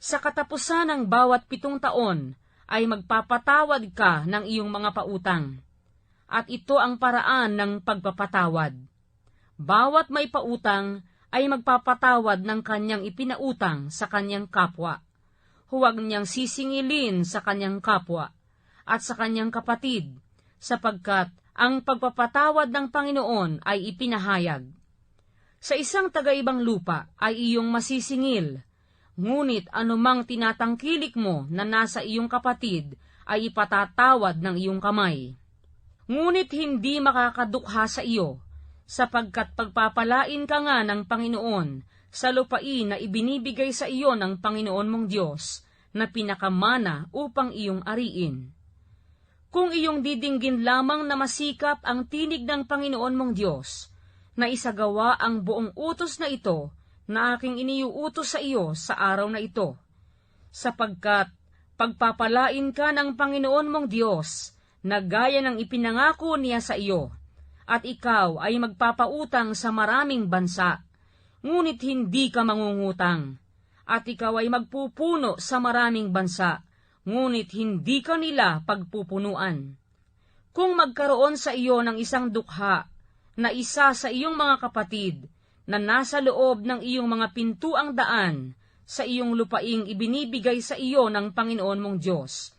Sa katapusan ng bawat 7 taon ay magpapatawad ka ng iyong mga pautang. At ito ang paraan ng pagpapatawad. Bawat may pautang ay magpapatawad ng kanyang ipinautang sa kanyang kapwa. Huwag niyang sisingilin sa kanyang kapwa at sa kanyang kapatid, sapagkat ang pagpapatawad ng Panginoon ay ipinahayag. Sa isang taga-ibang lupa ay iyong masisingil, ngunit anumang tinatangkilik mo na nasa iyong kapatid ay ipatatawad ng iyong kamay. Ngunit hindi makakadukha sa iyo, sapagkat pagpapalain ka nga ng Panginoon sa lupain na ibinibigay sa iyo ng Panginoon mong Diyos na pinakamana upang iyong ariin. Kung iyong didinggin lamang na masikap ang tinig ng Panginoon mong Diyos, na isagawa ang buong utos na ito na aking iniuutos sa iyo sa araw na ito, sapagkat pagpapalain ka ng Panginoon mong Diyos na gaya ng ipinangako niya sa iyo, at ikaw ay magpapautang sa maraming bansa, ngunit hindi ka mangungutang, at ikaw ay magpupuno sa maraming bansa, ngunit hindi ka nila pagpupunuan. Kung magkaroon sa iyo ng isang dukha na isa sa iyong mga kapatid na nasa loob ng iyong mga pintuang daan sa iyong lupaing ibinibigay sa iyo ng Panginoon mong Diyos,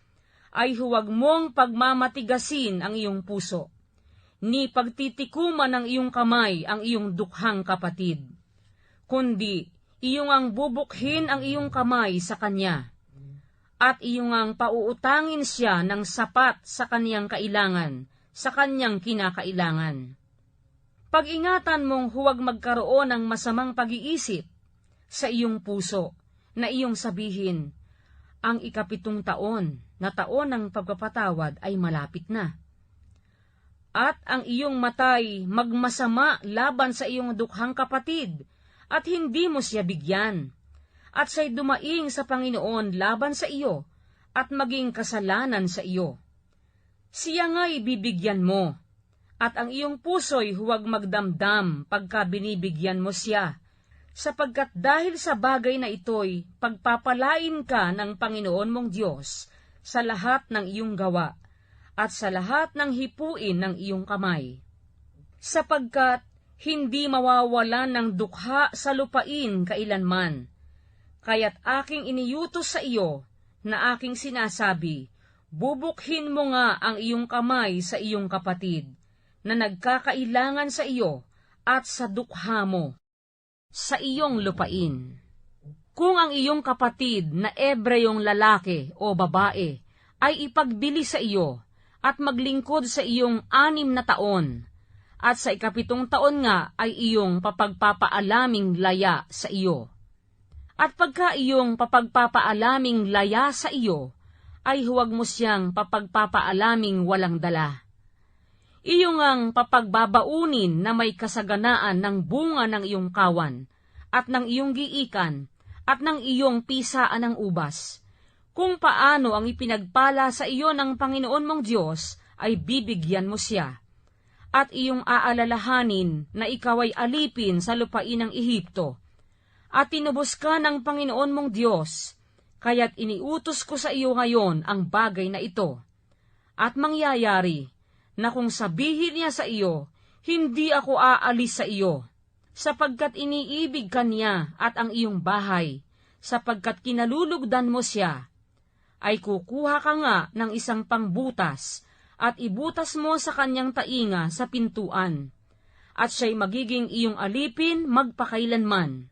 ay huwag mong pagmamatigasin ang iyong puso, ni pagtitikuman ng iyong kamay ang iyong dukhang kapatid, kundi iyong ang bubukhin ang iyong kamay sa kanya, at iyong ang pauutangin siya ng sapat sa kaniyang kailangan, sa kanyang kinakailangan. Pag-ingatan mong huwag magkaroon ng masamang pag-iisip sa iyong puso, na iyong sabihin, ang 7 taon na taon ng pagpapatawad ay malapit na. At ang iyong matay magmasama laban sa iyong dukhang kapatid, at hindi mo siya bigyan, at siya'y dumaing sa Panginoon laban sa iyo, at maging kasalanan sa iyo. Siya nga'y bibigyan mo, at ang iyong puso'y huwag magdamdam pagka binibigyan mo siya, sapagkat dahil sa bagay na ito'y pagpapalain ka ng Panginoon mong Diyos sa lahat ng iyong gawa, at sa lahat ng hipuin ng iyong kamay. Sapagkat hindi mawawalan ng dukha sa lupain kailanman, kaya't aking iniutos sa iyo na aking sinasabi, bubukhin mo nga ang iyong kamay sa iyong kapatid, na nagkakailangan sa iyo at sa dukha mo, sa iyong lupain. Kung ang iyong kapatid na Ebreyong lalaki o babae ay ipagbili sa iyo, at maglingkod sa iyong 6 na taon, at sa 7 taon nga ay iyong papagpapaalaming laya sa iyo. At pagka iyong papagpapaalaming laya sa iyo, ay huwag mo siyang papagpapaalaming walang dala. Iyong ang papagbabaunin na may kasaganaan ng bunga ng iyong kawan, at ng iyong giikan, at ng iyong pisaan ng ubas. Kung paano ang ipinagpala sa iyo ng Panginoon mong Diyos, ay bibigyan mo siya. At iyong aalalahanin na ikaw ay alipin sa lupain ng Ehipto. At tinubos ka ng Panginoon mong Diyos, kaya't iniutos ko sa iyo ngayon ang bagay na ito. At mangyayari na kung sabihin niya sa iyo, hindi ako aalis sa iyo, sapagkat iniibig ka niya at ang iyong bahay, sapagkat kinalulugdan mo siya, ay kukuha ka nga ng isang pangbutas at ibutas mo sa kanyang tainga sa pintuan, at siya'y magiging iyong alipin magpakailanman.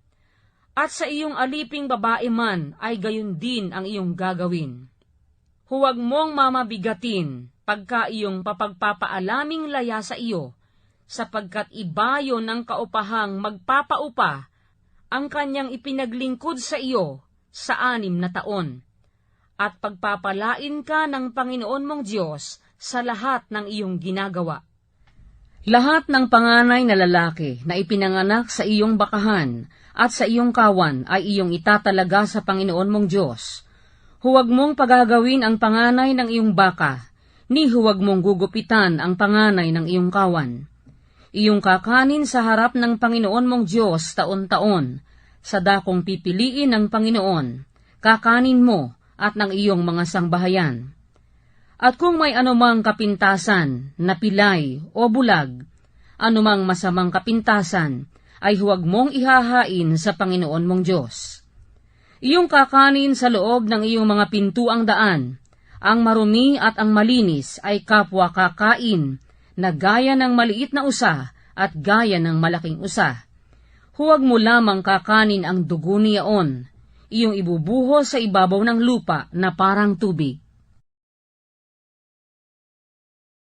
At sa iyong aliping babae man ay gayon din ang iyong gagawin. Huwag mong mamabigatin pagka iyong papagpapaalaming laya sa iyo, sapagkat ibayo ng kaupahang magpapaupa ang kanyang ipinaglingkod sa iyo sa 6 na taon. At pagpapalain ka ng Panginoon mong Diyos sa lahat ng iyong ginagawa. Lahat ng panganay na lalaki na ipinanganak sa iyong bakahan at sa iyong kawan ay iyong itatalaga sa Panginoon mong Diyos. Huwag mong pagagawin ang panganay ng iyong baka, ni huwag mong gugupitan ang panganay ng iyong kawan. Iyong kakanin sa harap ng Panginoon mong Diyos taon-taon, sa dakong pipiliin ng Panginoon, kakanin mo at ng iyong mga sangbahayan. At kung may anumang kapintasan na pilay o bulag, anumang masamang kapintasan, ay huwag mong ihahain sa Panginoon mong Diyos. Iyong kakanin sa loob ng iyong mga pintuang daan, ang marumi at ang malinis ay kapwa kakain, na gaya ng maliit na usa at gaya ng malaking usa. Huwag mo lamang kakanin ang dugo niyaon, iyong ibubuhos sa ibabaw ng lupa na parang tubig.